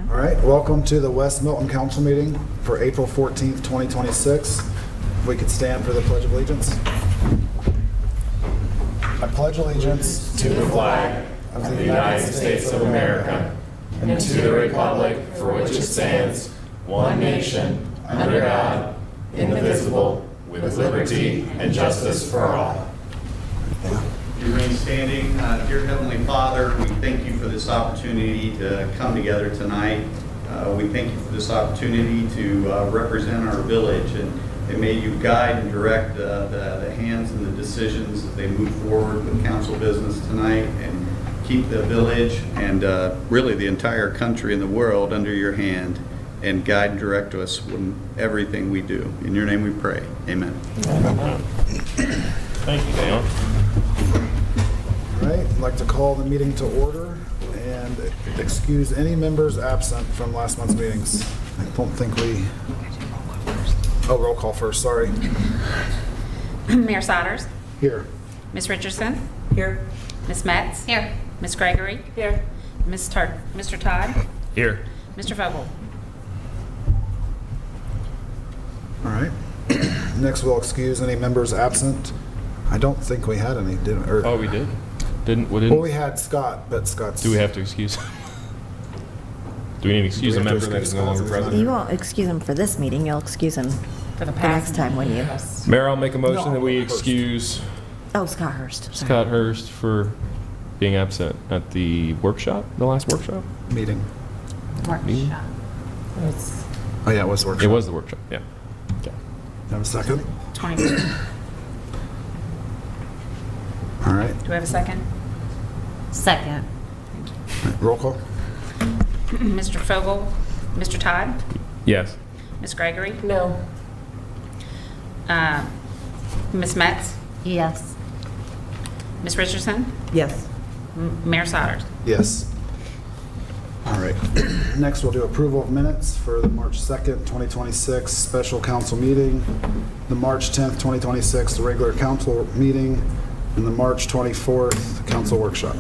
All right, welcome to the West Milton Council meeting for April 14th, 2026. If we could stand for the Pledge of Allegiance. I pledge allegiance to the flag of the United States of America and to the republic for which it stands, one nation, under God, indivisible, with liberty and justice for all. You remain standing. Dear Heavenly Father, we thank you for this opportunity to come together tonight. We thank you for this opportunity to represent our village, and may you guide and direct the hands and the decisions as they move forward with council business tonight, and keep the village and really the entire country and the world under your hand, and guide and direct us in everything we do. In your name we pray. Amen. Thank you, Dale. All right, I'd like to call the meeting to order and excuse any members absent from last month's meetings. I don't think we... Oh, roll call first, sorry. Mayor Sodders? Here. Ms. Richardson? Here. Ms. Metz? Here. Ms. Gregory? Here. Mr. Todd? Here. Mr. Vogel? All right. Next, we'll excuse any members absent. I don't think we had any, did we? Oh, we did? Well, we had Scott, but Scott's... Do we have to excuse? Do we need to excuse Do a we have to member that is excuse no longer Scott? present? You won't excuse him for this meeting, you'll excuse him For the the next time, wouldn't you? Mayor, I'll make a motion No, that we Hurst. excuse Oh, Scott Hurst. Sorry. Scott Hurst for being absent at the workshop, the last workshop? Meeting. Workshop. Oh, yeah, it was workshop. It was the workshop, yeah. Okay. Have a second? 20. Do All right. we have a second? Second. Roll call. Mr. Vogel? Mr. Todd? Yes. Ms. Gregory? No. Ms. Metz? Yes. Ms. Richardson? Yes. Mayor Sodders? Yes. All right. Next, we'll do approval of minutes for the March 2nd, 2026 special council meeting, the March 10th, 2026 regular council meeting, and the March 24th council workshop.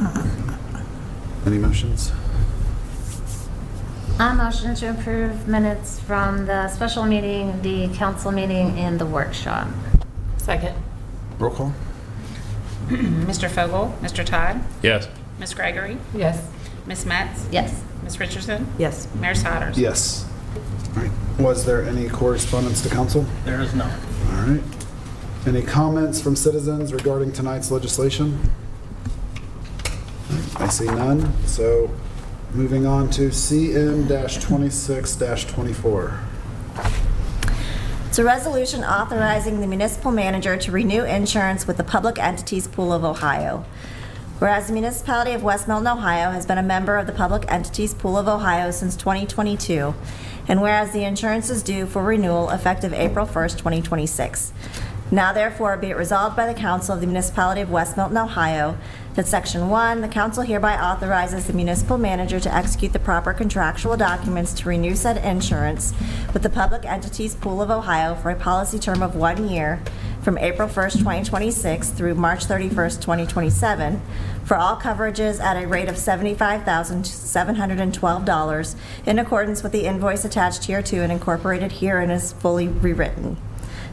Any motions? I motion to approve minutes from the special meeting, the council meeting, and the workshop. Second. Roll call. Mr. Vogel? Mr. Todd? Yes. Ms. Gregory? Yes. Ms. Metz? Yes. Ms. Richardson? Yes. Mayor Sodders? Yes. All right. Was there any correspondence to council? There is none. All right. Any comments from citizens regarding tonight's legislation? I see none. So moving on to CM-26-24. It's a resolution authorizing the municipal manager to renew insurance with the Public Entities Pool of Ohio. Whereas the municipality of West Milton, Ohio has been a member of the Public Entities Pool of Ohio since 2022, and whereas the insurance is due for renewal effective April 1st, 2026. Now therefore be it resolved by the council of the municipality of West Milton, Ohio, that Section 1, the council hereby authorizes the municipal manager to execute the proper contractual documents to renew said insurance with the Public Entities Pool of Ohio for a policy term of 1 year from April 1st, 2026 through March 31st, 2027 for all coverages at a rate of $75,712 in accordance with the invoice attached hereto and incorporated herein is fully rewritten.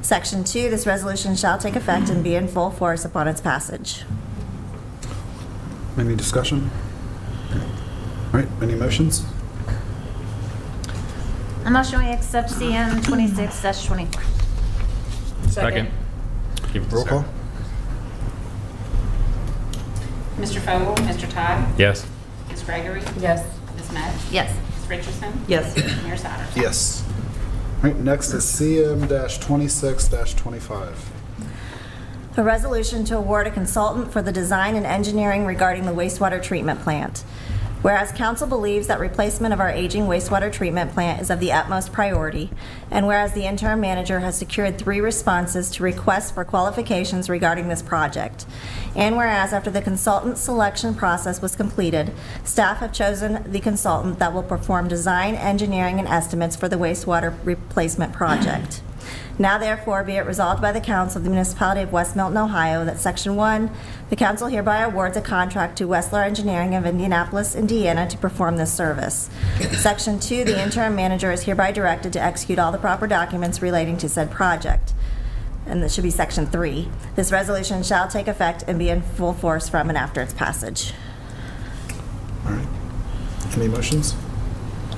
Section 2, this resolution shall take effect and be in full force upon its passage. Any discussion? All right. Any motions? I motion we accept CM 26-20. Second. Give it to Roll call. Scott. Mr. Vogel? Mr. Todd? Yes. Ms. Gregory? Yes. Ms. Metz? Yes. Ms. Richardson? Yes. Mayor Sodders? Yes. All right. Next is CM-26-25. A resolution to award a consultant for the design and engineering regarding the wastewater treatment plant. Whereas council believes that replacement of our aging wastewater treatment plant is of the utmost priority, and whereas the interim manager has secured 3 responses to requests for qualifications regarding this project, and whereas after the consultant selection process was completed, staff have chosen the consultant that will perform design, engineering, and estimates for the wastewater replacement project. Now therefore be it resolved by the Council of the Municipality of West Milton, Ohio, that Section 1, the council hereby awards a contract to Wessler Engineering of Indianapolis, Indiana to perform this service. Section 2, the interim manager is hereby directed to execute all the proper documents relating to said project. And this should be Section 3. This resolution shall take effect and be in full force from and after its passage. All right. Any motions?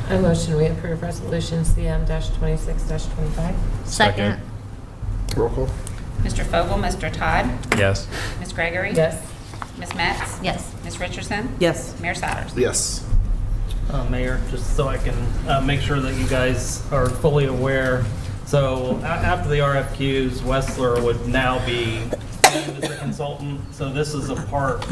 I motion we approve resolution CM-26-25. Second. Roll call. Mr. Fogel, Mr. Todd, Yes. Ms. Gregory. Yes. Ms. Metz. Yes. Ms. Richardson. Yes. Mayor Satters. Yes. Mayor, just so I can make sure that you guys are fully aware. So after the RFQs, Wessler would now be named as the consultant. So this is a part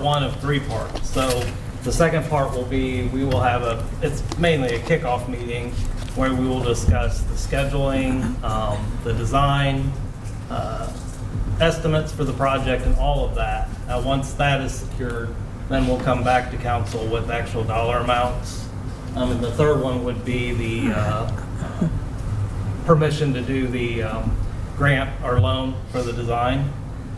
one of 3 parts. So the second part will be, we will have it's mainly a kickoff meeting where we will discuss the scheduling, the design, estimates for the project and all of that. Once that is secured, then we'll come back to council with actual dollar amounts. And the third one would be the permission to do the grant or loan for the design.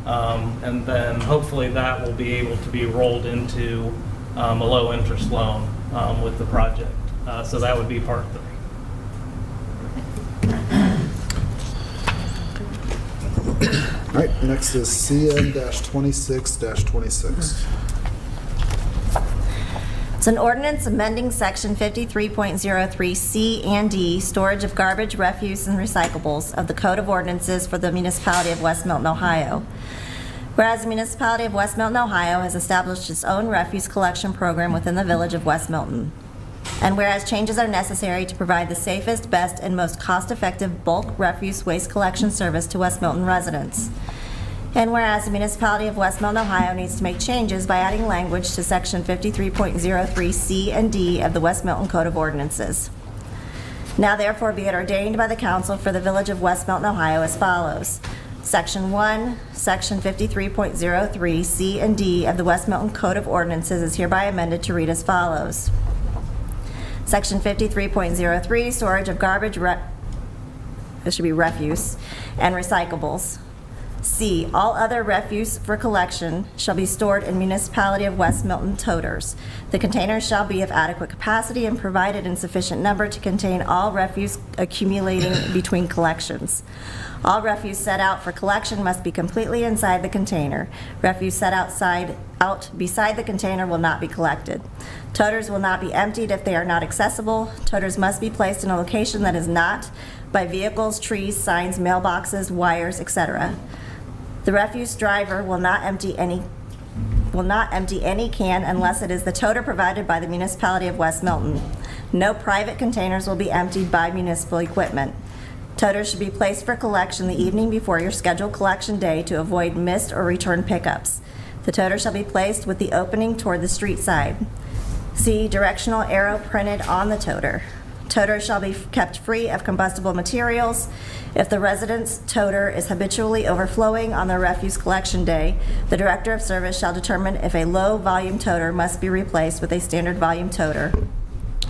And then hopefully that will be able to be rolled into a low interest loan with the project. So that would be part 3. All right, next is CM-26-26. It's an ordinance amending Section 53.03C and D, storage of garbage, refuse, and recyclables of the Code of Ordinances for the Municipality of West Milton, Ohio. Whereas the Municipality of West Milton, Ohio has established its own refuse collection program within the Village of West Milton. And whereas changes are necessary to provide the safest, best, and most cost-effective bulk refuse waste collection service to West Milton residents. And whereas the Municipality of West Milton, Ohio needs to make changes by adding language to Section 53.03C and D of the West Milton Code of Ordinances. Now therefore be it ordained by the Council for the Village of West Milton, Ohio as follows. Section 1, Section 53.03C and D of the West Milton Code of Ordinances is hereby amended to read as follows. Section 53.03, storage of garbage, this should be refuse, and recyclables. C, all other refuse for collection shall be stored in Municipality of West Milton toters. The containers shall be of adequate capacity and provided in sufficient number to contain all refuse accumulating between collections. All refuse set out for collection must be completely inside the container. Refuse set out beside the container will not be collected. Toters will not be emptied if they are not accessible. Toters must be placed in a location that is not by vehicles, trees, signs, mailboxes, wires, etc. The refuse driver will not empty any can unless it is the toter provided by the Municipality of West Milton. No private containers will be emptied by municipal equipment. Toters should be placed for collection the evening before your scheduled collection day to avoid missed or return pickups. The toter shall be placed with the opening toward the street side. C, directional arrow printed on the toter. Toter shall be kept free of combustible materials. If the resident's toter is habitually overflowing on their refuse collection day, the Director of Service shall determine if a low-volume toter must be replaced with a standard volume toter,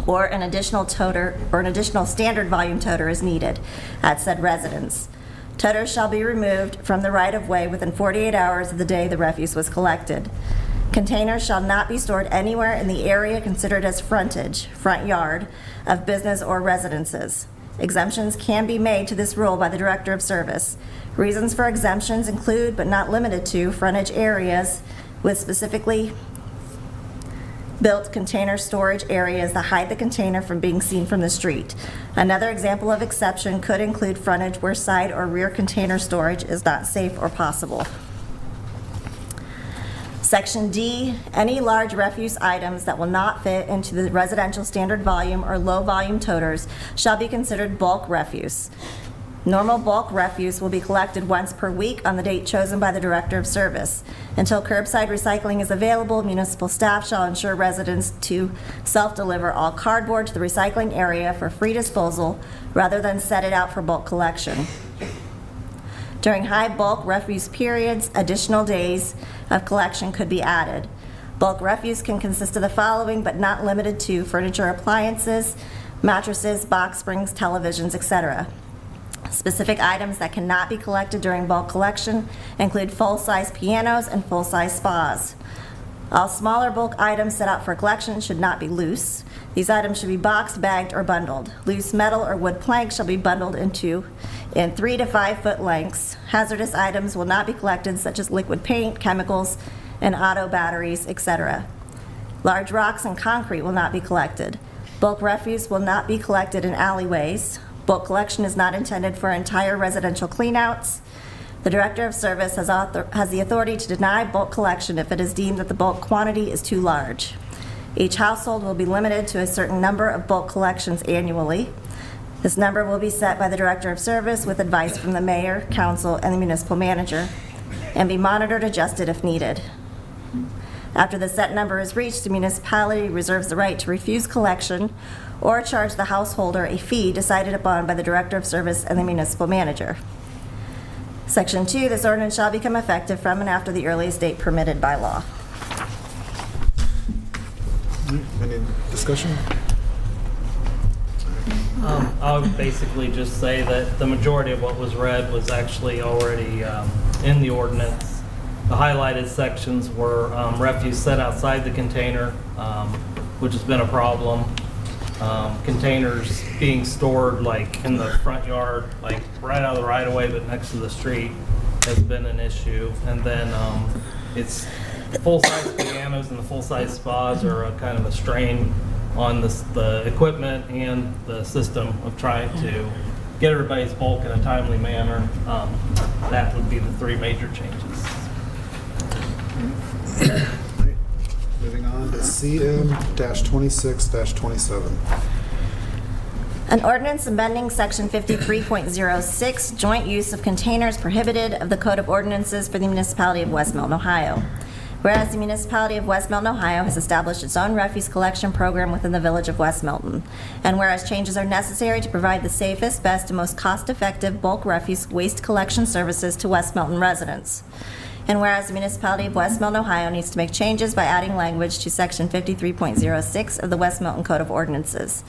or an additional standard volume toter is needed at said residence. Toters shall be removed from the right-of-way within 48 hours of the day the refuse was collected. Containers shall not be stored anywhere in the area considered as frontage, front yard, of business or residences. Exemptions can be made to this rule by the Director of Service. Reasons for exemptions include, but not limited to, frontage areas with specifically built container storage areas that hide the container from being seen from the street. Another example of exception could include frontage where side or rear container storage is not safe or possible. Section D, any large refuse items that will not fit into the residential standard volume or low volume toters shall be considered bulk refuse. Normal bulk refuse will be collected once per week on the date chosen by the Director of Service. Until curbside recycling is available, municipal staff shall ensure residents to self-deliver all cardboard to the recycling area for free disposal rather than set it out for bulk collection. During high bulk refuse periods, additional days of collection could be added. Bulk refuse can consist of the following, but not limited to: furniture, appliances, mattresses, box springs, televisions, etc. Specific items that cannot be collected during bulk collection include full-size pianos and full-size spas. All smaller bulk items set out for collection should not be loose. These items should be boxed, bagged, or bundled. Loose metal or wood planks shall be bundled in 3 to 5 foot lengths. Hazardous items will not be collected, such as liquid paint, chemicals, and auto batteries, etc. Large rocks and concrete will not be collected. Bulk refuse will not be collected in alleyways. Bulk collection is not intended for entire residential cleanouts. The Director of Service has the authority to deny bulk collection if it is deemed that the bulk quantity is too large. Each household will be limited to a certain number of bulk collections annually. This number will be set by the Director of Service with advice from the Mayor, Council, and the Municipal Manager, and be monitored, adjusted if needed. After the set number is reached, the municipality reserves the right to refuse collection or charge the householder a fee decided upon by the Director of Service and the Municipal Manager. Section 2, this ordinance shall become effective from and after the earliest date permitted by law. Any discussion? I would basically just say that the majority of what was read was actually already in the ordinance. The highlighted sections were refuse set outside the container, which has been a problem. Containers being stored like in the front yard, like right out of the right of way, but next to the street has been an issue. And then it's full-size pianos and the full-size spas are a kind of a strain on the equipment and the system of trying to get everybody's bulk in a timely manner. That would be the 3 major changes. Moving on to CM-26-27. An ordinance amending Section 53.06, joint use of containers prohibited of the Code of Ordinances for the Municipality of West Milton, Ohio. Whereas the Municipality of West Milton, Ohio has established its own refuse collection program within the Village of West Milton, and whereas changes are necessary to provide the safest, best, and most cost-effective bulk refuse waste collection services to West Milton residents. And whereas the Municipality of West Milton, Ohio needs to make changes by adding language to Section 53.06 of the West Milton Code of Ordinances.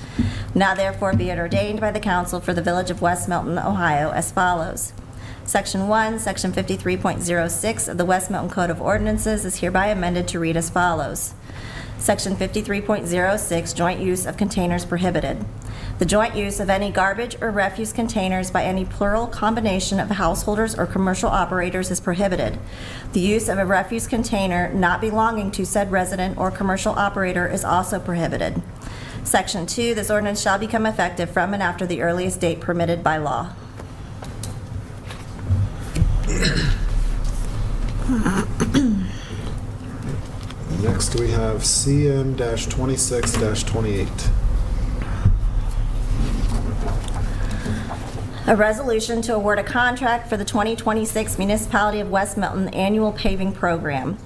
Now therefore be it ordained by the Council for the Village of West Milton, Ohio as follows. Section 1, Section 53.06 of the West Milton Code of Ordinances is hereby amended to read as follows. Section 53.06, joint use of containers prohibited. The joint use of any garbage or refuse containers by any plural combination of householders or commercial operators is prohibited. The use of a refuse container not belonging to said resident or commercial operator is also prohibited. Section 2, this ordinance shall become effective from and after the earliest date permitted by law. Next, we have CM-26-28. A resolution to award a contract for the 2026 Municipality of West Milton Annual Paving Program.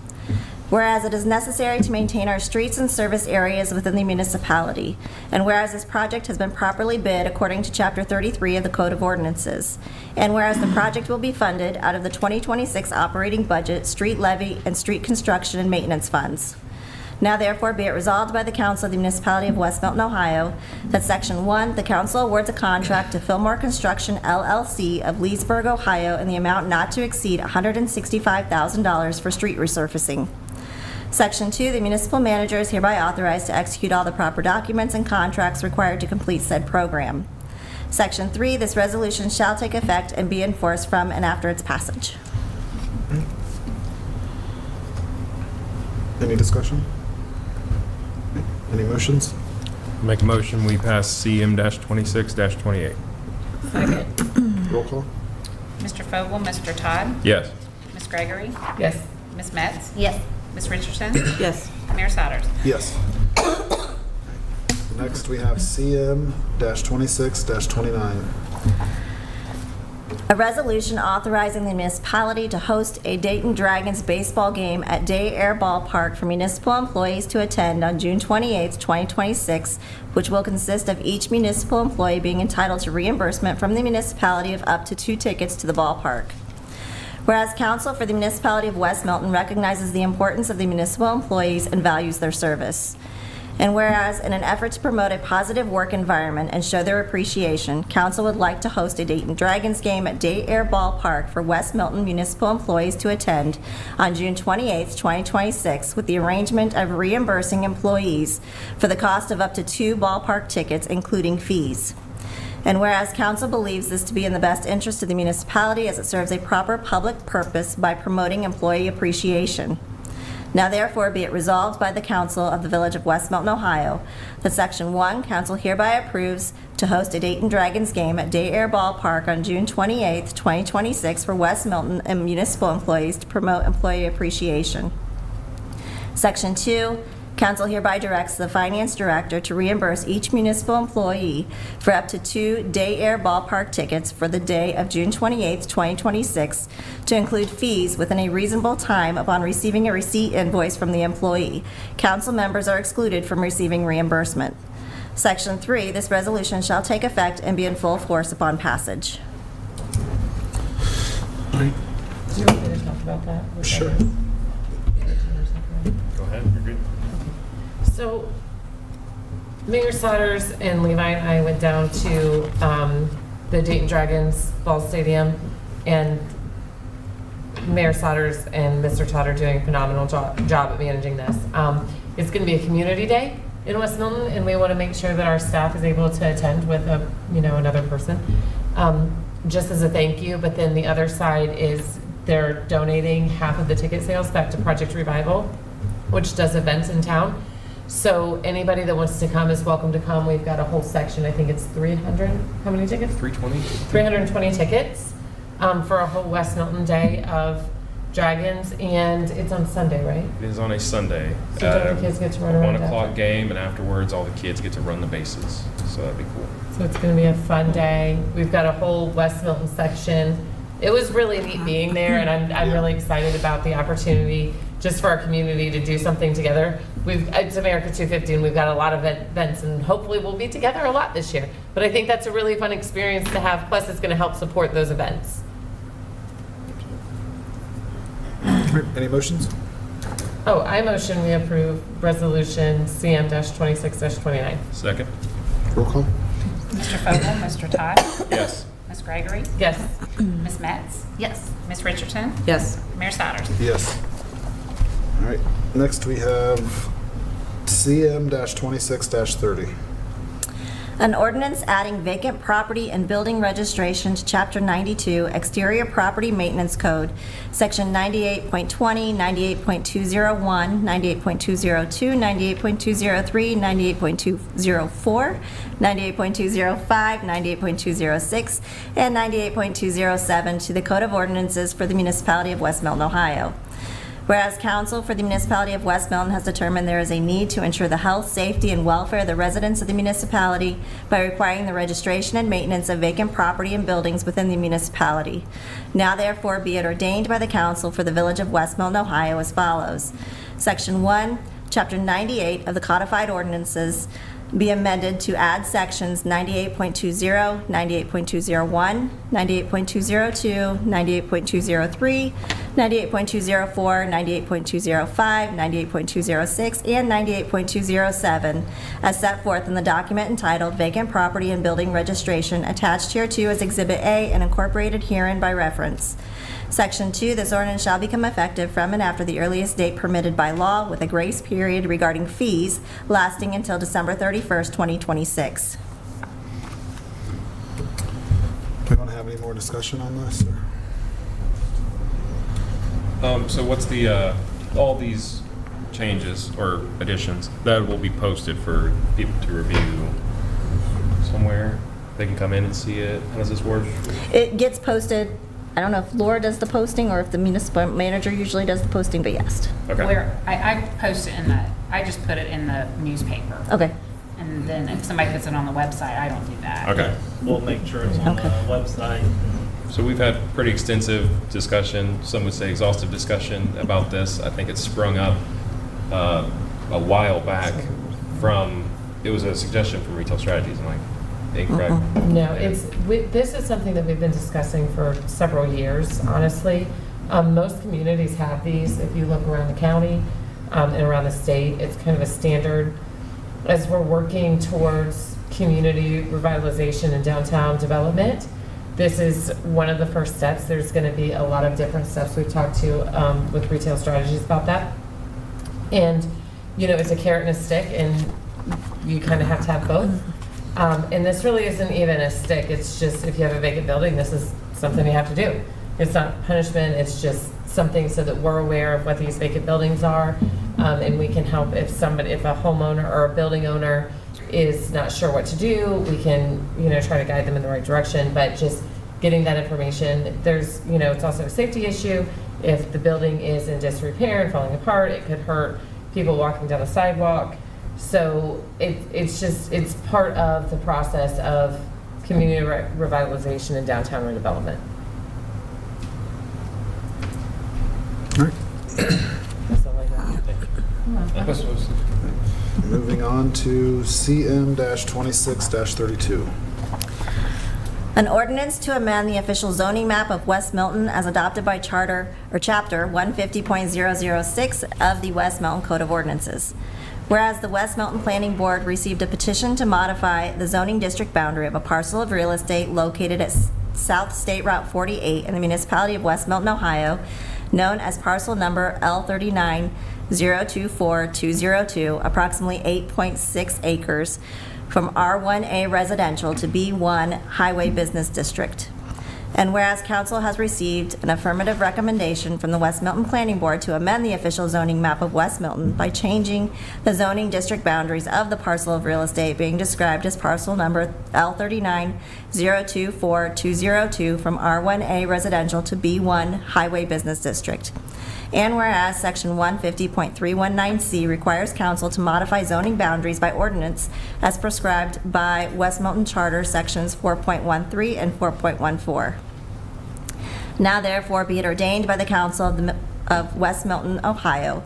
Whereas it is necessary to maintain our streets and service areas within the municipality, and whereas this project has been properly bid according to Chapter 33 of the Code of Ordinances, and whereas the project will be funded out of the 2026 operating budget, street levy, and street construction and maintenance funds. Now therefore be it resolved by the Council of the Municipality of West Milton, Ohio, that Section 1, the Council awards a contract to Fillmore Construction, LLC of Leesburg, Ohio, in the amount not to exceed $165,000 for street resurfacing. Section 2, the municipal manager is hereby authorized to execute all the proper documents and contracts required to complete said program. Section 3, this resolution shall take effect and be enforced from and after its passage. Any discussion? Any motions? Make a motion, we pass CM-26-28. Roll call? Mr. Fogel, Mr. Todd, Yes. Ms. Gregory, Yes. Ms. Metz, Yes. Ms. Richardson, Yes. Mayor Souders. Yes. Next, we have CM-26-29. A resolution authorizing the municipality to host a Dayton Dragons baseball game at Day Air Ballpark for municipal employees to attend on June 28, 2026, which will consist of each municipal employee being entitled to reimbursement from the municipality of up to 2 tickets to the ballpark. Whereas Council for the Municipality of West Milton recognizes the importance of the municipal employees and values their service. And whereas, in an effort to promote a positive work environment and show their appreciation, council would like to host a Dayton Dragons game at Day Air Ballpark for West Milton municipal employees to attend on June 28, 2026, with the arrangement of reimbursing employees for the cost of up to 2 ballpark tickets, including fees. And whereas council believes this to be in the best interest of the municipality as it serves a proper public purpose by promoting employee appreciation. Now therefore be it resolved by the council of the Village of West Milton, Ohio, that Section 1, council hereby approves to host a Dayton Dragons game at Day Air Ballpark on June 28, 2026 for West Milton and municipal employees to promote employee appreciation. Section 2, council hereby directs the finance director to reimburse each municipal employee for up to 2 Day Air Ballpark tickets for the day of June 28, 2026, to include fees within a reasonable time upon receiving a receipt invoice from the employee. Council members are excluded from receiving reimbursement. Section 3, this resolution shall take effect and be in full force upon passage. Do you want me to talk about that? What that Sure. is? Go ahead, you're good. So, Mayor Sodders and Levi and I went down to the Dayton Dragons Ball Stadium, and Mayor Sodders and Mr. Todd are doing a phenomenal job at managing this. It's going to be a community day in West Milton, and we want to make sure that our staff is able to attend with another person, just as a thank you. But then the other side is they're donating half of the ticket sales back to Project Revival, which does events in town. So anybody that wants to come is welcome to come. We've got a whole section. I think it's 300. How many tickets? 320? 320 tickets for a whole West Milton day of Dragons, and it's on Sunday, right? It is on a Sunday. So don't the kids get to run around 1 o'clock after? game, and afterwards all the kids get to run the bases. So that'd be cool. So it's going to be a fun day. We've got a whole West Milton section. It was really neat being there, and I'm really excited about the opportunity just for our community to do something together. It's America 250, and we've got a lot of events, and hopefully we'll be together a lot this year. But I think that's a really fun experience to have, plus it's going to help support those events. Any motions? Oh, I motion we approve Resolution CM-26-29. Second? Roll call. Mr. Fogel, Mr. Todd, Yes. Ms. Gregory, Yes. Ms. Metz, Yes. Ms. Richardson, Yes. Mayor Sodders. Yes. All right, next we have CM-26-30. An ordinance adding vacant property and building registration to Chapter 92, Exterior Property Maintenance Code, Section 98.20, 98.201, 98.202, 98.203, 98.204, 98.205, 98.206, and 98.207 to the Code of Ordinances for the Municipality of West Milton, Ohio. Whereas council for the municipality of West Milton has determined there is a need to ensure the health, safety, and welfare of the residents of the municipality by requiring the registration and maintenance of vacant property and buildings within the municipality. Now therefore be it ordained by the council for the village of West Milton, Ohio as follows. Section 1, Chapter 98 of the Codified Ordinances be amended to add sections 98.20, 98.201, 98.202, 98.203, 98.204, 98.205, 98.206, and 98.207 as set forth in the document entitled Vacant Property and Building Registration attached hereto as Exhibit A and incorporated herein by reference. Section 2, this ordinance shall become effective from and after the earliest date permitted by law with a grace period regarding fees lasting until December 31st, 2026. Do we want to have any more discussion on this? Or? So what's the, all these changes or additions that will be posted for people to review somewhere? They can come in and see it. How does this work? It gets posted, I don't know if Laura does the posting or if the municipal manager usually does the posting, but yes. Okay. Where, I post it in I just put it in the newspaper. Okay. And then if somebody puts it on the website, I don't do that. Okay. We'll make sure it's on the website. So we've had pretty extensive discussion, some would say exhaustive discussion about this. I think it sprung up a while back from, it was a suggestion from Retail Strategies, am I incorrect? No, this is something that we've been discussing for several years, honestly. Most communities have these. If you look around the county and around the state, it's kind of a standard as we're working towards community revitalization and downtown development, this is one of the first steps. There's going to be a lot of different steps. We've talked to with retail strategies about that. And, you know, it's a carrot and a stick, and you kind of have to have both. And this really isn't even a stick. It's just, if you have a vacant building, this is something you have to do. It's not punishment. It's just something so that we're aware of what these vacant buildings are. And we can help if a homeowner or a building owner is not sure what to do, we can, you know, try to guide them in the right direction. But just getting that information, there's, you know, it's also a safety issue. If the building is in disrepair and falling apart, it could hurt people walking down the sidewalk. So it's part of the process of community revitalization and downtown redevelopment. All right. That's all I got. Moving on to CM-26-32. An ordinance to amend the official zoning map of West Milton as adopted by Chapter 150.006 of the West Milton Code of Ordinances. Whereas the West Milton Planning Board received a petition to modify the zoning district boundary of a parcel of real estate located at South State Route 48 in the municipality of West Milton, Ohio, known as parcel number L39024-202, approximately 8.6 acres, from R1A residential to B1 highway business district. And whereas council has received an affirmative recommendation from the West Milton Planning Board to amend the official zoning map of West Milton by changing the zoning district boundaries of the parcel of real estate being described as parcel number L39024-202 from R1A residential to B1 highway business district. And whereas Section 150.319C requires council to modify zoning boundaries by ordinance as prescribed by West Milton Charter Sections 4.13 and 4.14. Now therefore be it ordained by the Council of West Milton, Ohio,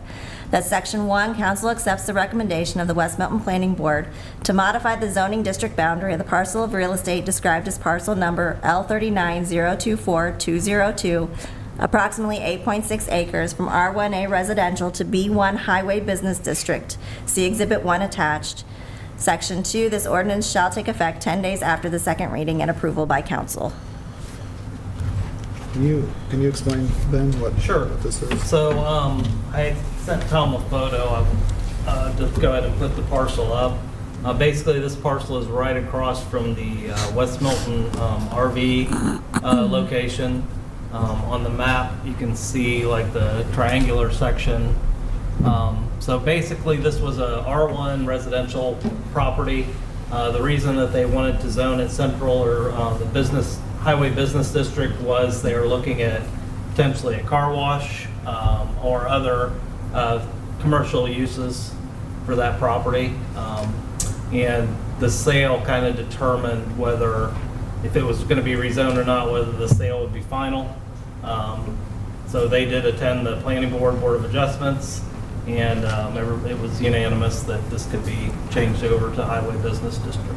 that Section 1, council accepts the recommendation of the West Milton Planning Board to modify the zoning district boundary of the parcel of real estate described as parcel number L39024-202, approximately 8.6 acres, from R1A residential to B1 highway business district. See Exhibit 1 attached. Section 2, this ordinance shall take effect 10 days after the second reading and approval by council. Can you explain, Ben, what this is? So I sent Tom a photo. I'll just go ahead and put the parcel up. Basically, this parcel is right across from the West Milton RV location. On the map, you can see like the triangular section. So basically, this was a R1 residential property. The reason that they wanted to zone it central or the highway business district was they were looking at potentially a car wash or other commercial uses for that property. And the sale kind of determined whether, if it was going to be rezoned or not, whether the sale would be final. So they did attend the planning board of adjustments, and it was unanimous that this could be changed over to highway business district.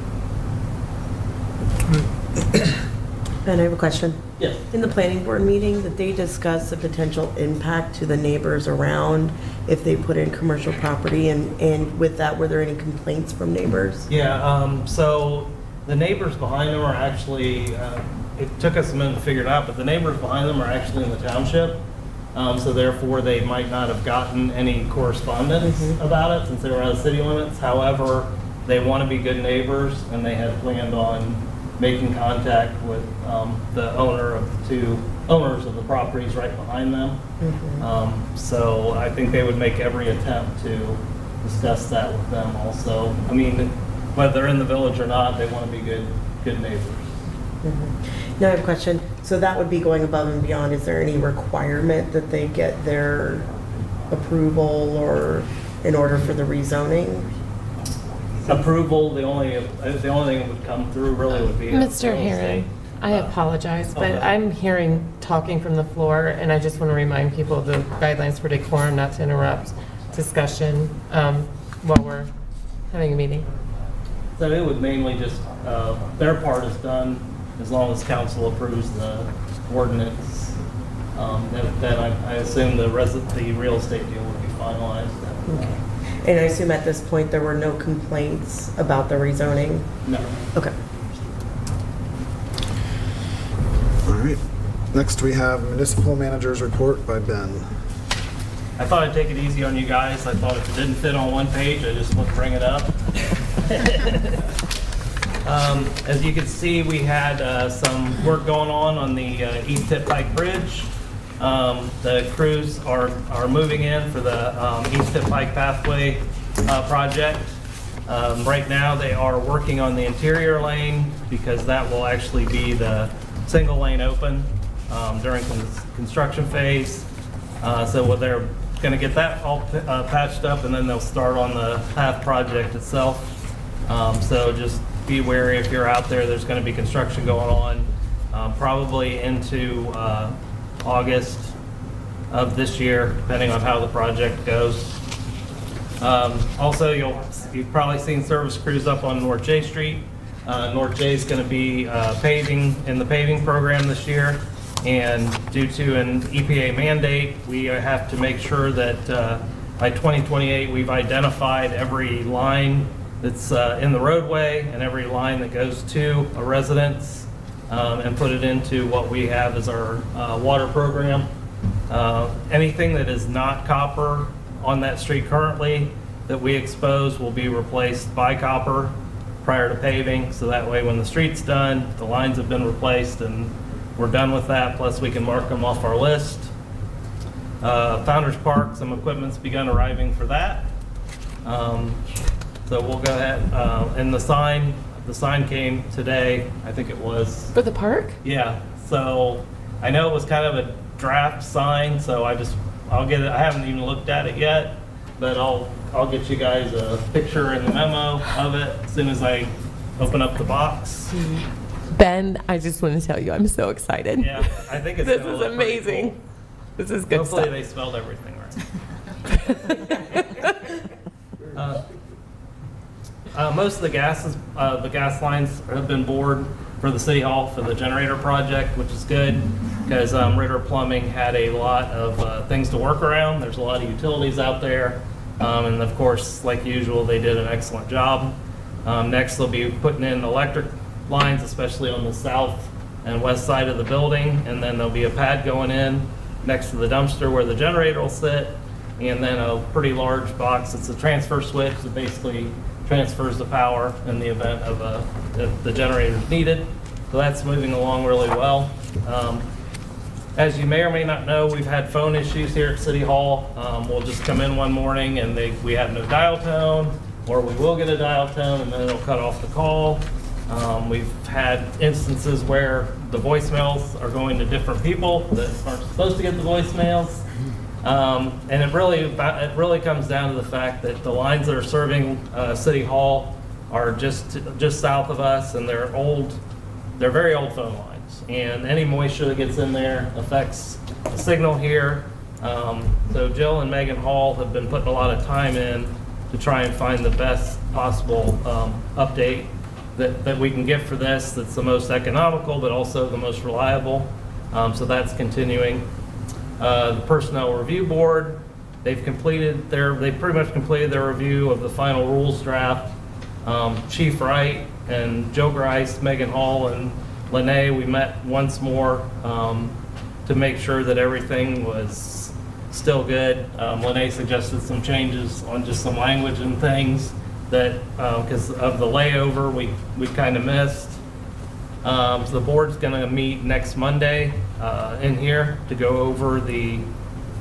Ben, I have a question. Yes. In the planning board meeting, did they discuss the potential impact to the neighbors around if they put in commercial property? And with that, were there any complaints from neighbors? Yeah, so the neighbors behind them are actually, it took us a minute to figure it out, but the neighbors behind them are actually in the township. So therefore, they might not have gotten any correspondence about it since they were out of city limits. However, they want to be good neighbors, and they had planned on making contact with the owner of the two owners of the properties right behind them. So I think they would make every attempt to discuss that with them also. I mean, whether they're in the village or not, they want to be good neighbors. Now I have a question. So that would be going above and beyond. Is there any requirement that they get their approval or in order for the rezoning? Approval, the only thing that would come through really would be Mr. Herron, I apologize, but I'm hearing talking from the floor, and I just want to remind people of the guidelines for decorum, not to interrupt discussion while we're having a meeting. So it would mainly just, their part is done as long as council approves the ordinance. Then I assume the real estate deal would be finalized. Okay. And I assume at this point, there were no complaints about the rezoning? No. Okay. All right. Next, we have municipal manager's report by Ben. I thought I'd take it easy on you guys. I thought if it didn't fit on one page, I just wouldn't bring it up. As you can see, we had some work going on the East Tip Pike Bridge. The crews are moving in for the East Tip Pike Pathway project. Right now, they are working on the interior lane because that will actually be the single lane open during construction phase. So they're going to get that all patched up, and then they'll start on the path project itself. So just be wary if you're out there. There's going to be construction going on probably into August of this year, depending on how the project goes. Also, you've probably seen service crews up on North J Street. North J is going to be paving in the paving program this year. And due to an EPA mandate, we have to make sure that by 2028, we've identified every line that's in the roadway and every line that goes to a residence and put it into what we have as our water program. Anything that is not copper on that street currently that we expose will be replaced by copper prior to paving. So that way when the street's done, the lines have been replaced and we're done with that, plus we can mark them off our list. Founders Park, some equipment's begun arriving for that. So we'll go ahead, and the sign came today, I think it was. For the park? Yeah, so I know it was kind of a draft sign, so I'll get it, I haven't even looked at it yet, but I'll get you guys a picture in the memo of it as soon as I open up the box. Ben, I just want to tell you, I'm so excited. Yeah, I think it's This gonna is look pretty amazing. cool. This is good Hopefully stuff. they spelled everything right. Most of the gas lines have been bored for the city hall for the generator project, which is good because Ritter Plumbing had a lot of things to work around. There's a lot of utilities out there. And of course, like usual, they did an excellent job. Next, they'll be putting in electric lines, especially on the south and west side of the building. And then there'll be a pad going in next to the dumpster where the generator will sit. And then a pretty large box. It's a transfer switch that basically transfers the power in the event of if the generator is needed. So that's moving along really well. As you may or may not know, we've had phone issues here at City Hall. We'll just come in one morning and we have no dial tone, or we will get a dial tone and then it'll cut off the call. We've had instances where the voicemails are going to different people that aren't supposed to get the voicemails. And it really comes down to the fact that the lines that are serving City Hall are just south of us, and they're very old phone lines. And any moisture that gets in there affects the signal here. So Jill and Megan Hall have been putting a lot of time in to try and find the best possible update that we can get for this that's the most economical but also the most reliable. So that's continuing. The Personnel Review Board, they pretty much completed their review of the final rules draft. Chief Wright and Joe Grice, Megan Hall, and Lene, we met once more to make sure that everything was still good. Lene suggested some changes on just some language and things that, because of the layover, we kind of missed. So the board's going to meet next Monday in here to go over the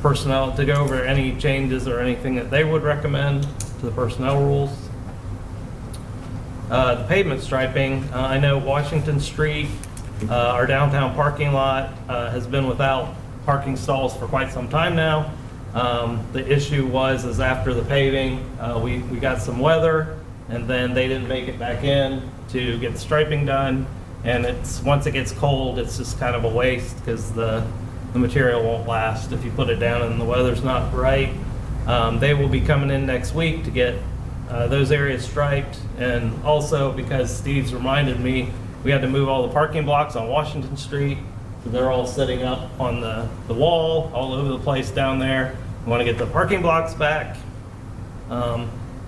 personnel, to go over any changes or anything that they would recommend to the personnel rules. The pavement striping, I know Washington Street, our downtown parking lot has been without parking stalls for quite some time now. The issue is after the paving, we got some weather and then they didn't make it back in to get the striping done. And once it gets cold, it's just kind of a waste because the material won't last if you put it down and the weather's not right. They will be coming in next week to get those areas striped. And also because Steve's reminded me, we had to move all the parking blocks on Washington Street. So they're all sitting up on the wall all over the place down there. We want to get the parking blocks back.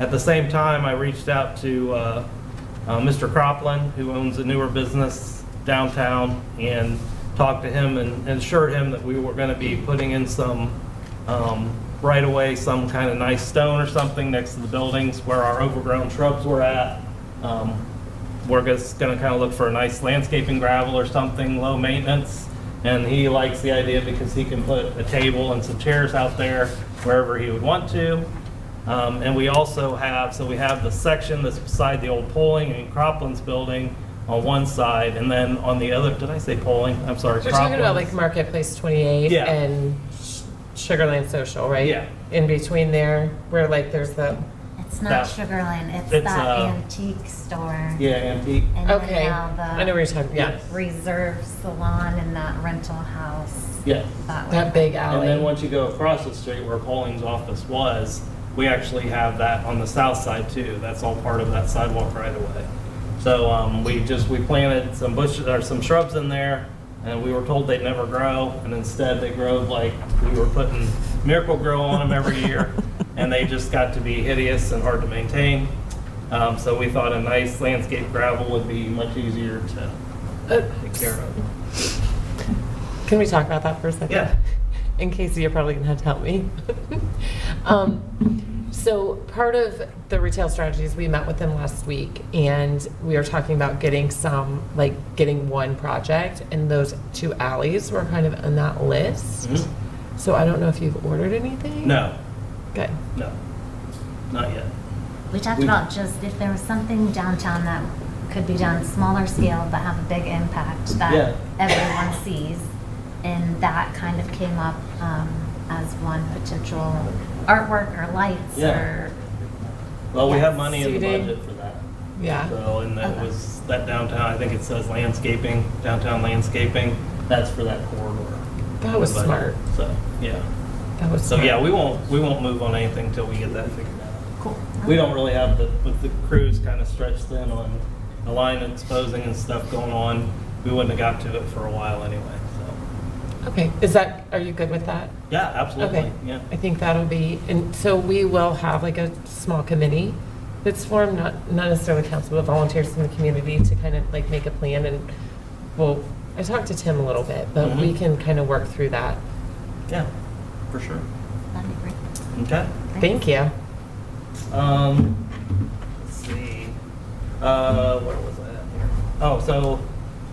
At the same time, I reached out to Mr. Cropland, who owns a newer business downtown, and talked to him and assured him that we were going to be putting in some right away, some kind of nice stone or something next to the buildings where our overgrown shrubs were at. We're just going to kind of look for a nice landscaping gravel or something, low maintenance. And he likes the idea because he can put a table and some chairs out there wherever he would want to. And we also have, so we have the section that's beside the old polling and Cropland's building on one side, and then on the other, did I say polling? I'm sorry. We're talking about like Cropland's. Marketplace 28 Yeah. and Sugarland Social, right? Yeah. In between there, where like there's the, It's not That- Sugarland, it's it's, that uh, antique store. Yeah, antique. And then okay, now I know what you're talking, yeah. Yes. Reserve Salon and that rental house. Yeah. That way. That big And then alley. once you go across the street where Polling's office was, we actually have that on the south side too. That's all part of that sidewalk right away. So we planted some bushes or some shrubs in there, and we were told they'd never grow, and instead they grow like we were putting Miracle Grow on them every year, and they just got to be hideous and hard to maintain. So we thought a nice landscape gravel would be much easier to take care of. Can we talk about that for a second? Yeah. In case you're probably gonna have to help me. So part of the retail strategies, we met with them last week, and we were talking about getting getting one project, and those two alleys were kind of on that list. Mhm. So I don't know if you've ordered anything? No, Good. no, not yet. We talked We- about just if there was something downtown that could be done smaller scale but have a big impact Yeah. that everyone sees. And that kind of came up as one potential artwork or lights Yeah. or, Well, we have money in the Seating. budget for that. Yeah. So, and that Okay. was, that downtown, I think it says landscaping, downtown landscaping, that's for that corridor. That was Budget. smart. So, yeah. That was So, smart. yeah, we won't move on anything until we get that figured out. cool. We don't really have with the crews kind of stretched thin on the line exposing and stuff going on, we wouldn't have got to it for a while anyway, so. Okay, are you good with that? Yeah, absolutely, Okay. yeah. I think that'll be, and so we will have like a small committee that's formed, not necessarily council, but volunteers from the community to kind of like make a plan, and I talked to Tim a little bit, but we Mhm. can kind of work through that. Yeah, for sure. That'd be great. Okay. Thank you. Let's see, where was I at here? Oh, so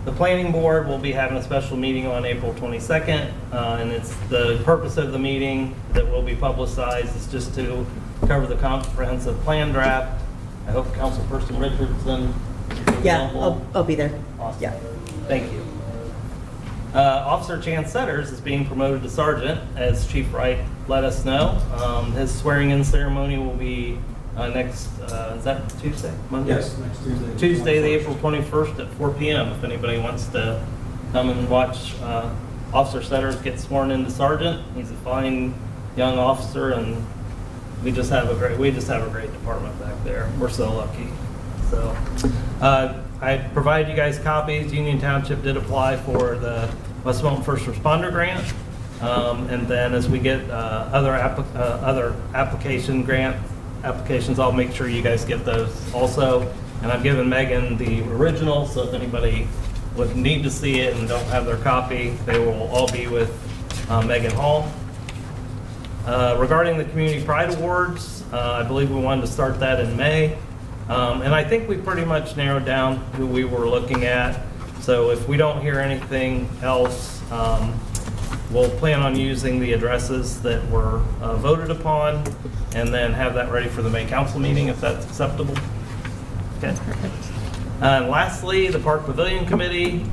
the planning board will be having a special meeting on April 22nd, and it's the purpose of the meeting that will be publicized is just to cover the comprehensive plan draft. I hope Councilperson Richardson is Yeah, available. I'll be there. Awesome. Yeah. Thank you. Officer Chance Setters is being promoted to sergeant, as Chief Wright let us know. His swearing-in ceremony will be next, is that Tuesday? Monday? Yes, next Tuesday. Tuesday, the April 21st at 4 p.m. If anybody wants to come and watch Officer Setters get sworn into sergeant. He's a fine young officer, and we just have a great department back there. We're so lucky. So, I provided you guys copies. Union Township did apply for the West Milton First Responder Grant. And then as we get other grant applications, I'll make sure you guys get those also. And I've given Megan the original, so if anybody would need to see it and don't have their copy, they will all be with Megan Hall. Regarding the Community Pride Awards, I believe we wanted to start that in May. And I think we pretty much narrowed down who we were looking at. So if we don't hear anything else, we'll plan on using the addresses that were voted upon and then have that ready for the May council meeting if that's acceptable. Okay. And lastly, the Park Pavilion Committee,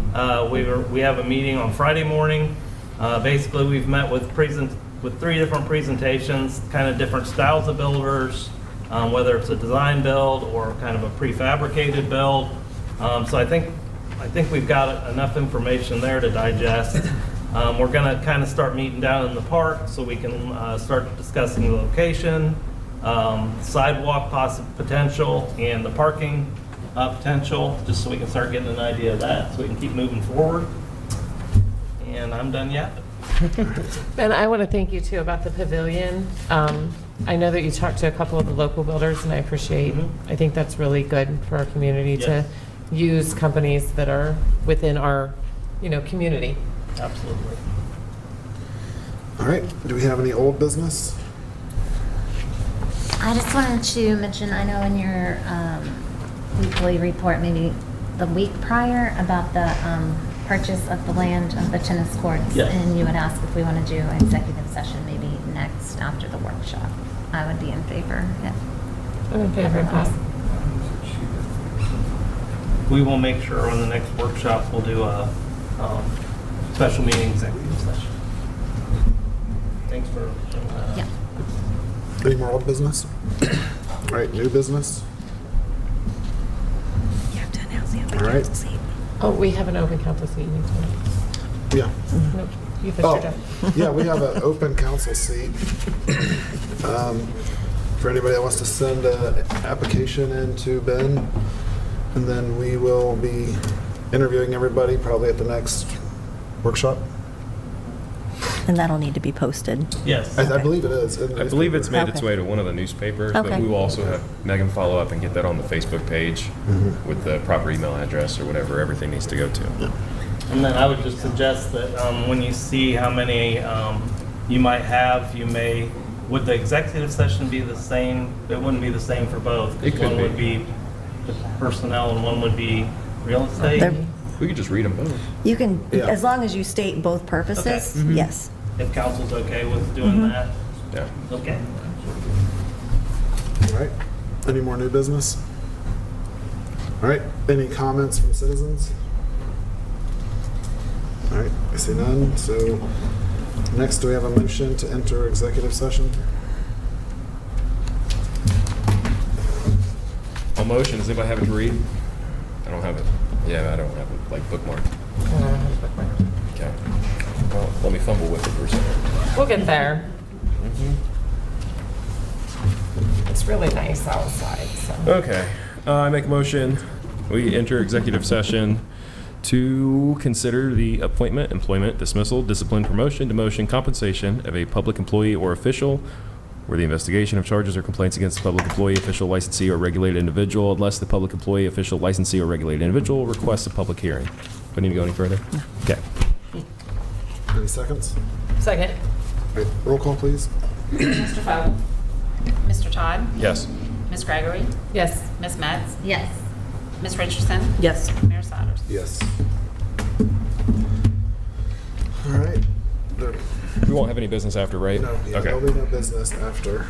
we have a meeting on Friday morning. Basically, we've met with 3 different presentations, kind of different styles of builders, whether it's a design build or kind of a prefabricated build. So I think we've got enough information there to digest. We're going to kind of start meeting down in the park so we can start discussing the location, sidewalk potential, and the parking potential, just so we can start getting an idea of that, so we can keep moving forward. And I'm done yapping. Ben, I want to thank you too about the pavilion. I know that you talked to a couple of the local builders, and I appreciate, I think that's really good for our community to Yes. use companies that are within our, community. Absolutely. All right, do we have any old business? I just wanted to mention, I know in your weekly report, maybe the week prior, about the purchase of the land of the tennis courts. Yes. And you had asked if we want to do an executive session maybe next after the workshop. I would be in favor. I'm in favor of that. We will make sure on the next workshop, we'll do a special meeting executive session. Thanks for showing that up. Yeah. Any more old business? All right, new business? You have to announce the open All right. council seat. Oh, we have an open council seat. You need to- Yeah. Nope, you fixed Oh, your job. yeah, we have an open council seat. For anybody that wants to send an application in to Ben, and then we will be interviewing everybody probably at the next workshop. And that'll need to be posted. Yes. I believe it is. in the I believe it's newspaper. made its Okay. way to one of the newspapers, but Okay. we will also have Megan follow up and get that on the Facebook page with the proper email address or whatever everything needs to go to. And then I would just suggest that when you see how many you might have, would the executive session be the same? It wouldn't be the same for both. 'Cause It could one be. would be the personnel and one would be real estate. They're- We could just read them both. You can, Yeah. as long as you state both purposes, Okay. yes. If council's okay with doing that, Yeah. okay. All right. Any more new business? All right. Any comments from citizens? All right. I see none. So next, do we have a motion to enter executive session? On motion, does anybody have it to read? I don't have it. Yeah, I don't have it like bookmarked. Okay. Well, let me fumble with it for a second. We'll get there. It's really nice outside, so. Okay. I make a motion. We enter executive session to consider the appointment, employment, dismissal, discipline, promotion, demotion, compensation of a public employee or official, or the investigation of charges or complaints against a public employee, official, licensee, or regulated individual, unless the public employee, official, licensee, or regulated individual requests a public hearing. Do I need to go any further? Okay. Any seconds? Second. All right. Roll call, please. Mr. Fogel? Mr. Todd? Yes. Ms. Gregory? Yes. Ms. Metz? Yes. Ms. Richardson? Yes. Mayor Saunders? Yes. All right. There- We won't have any business after, right? No, yeah, Okay. there'll be no business after.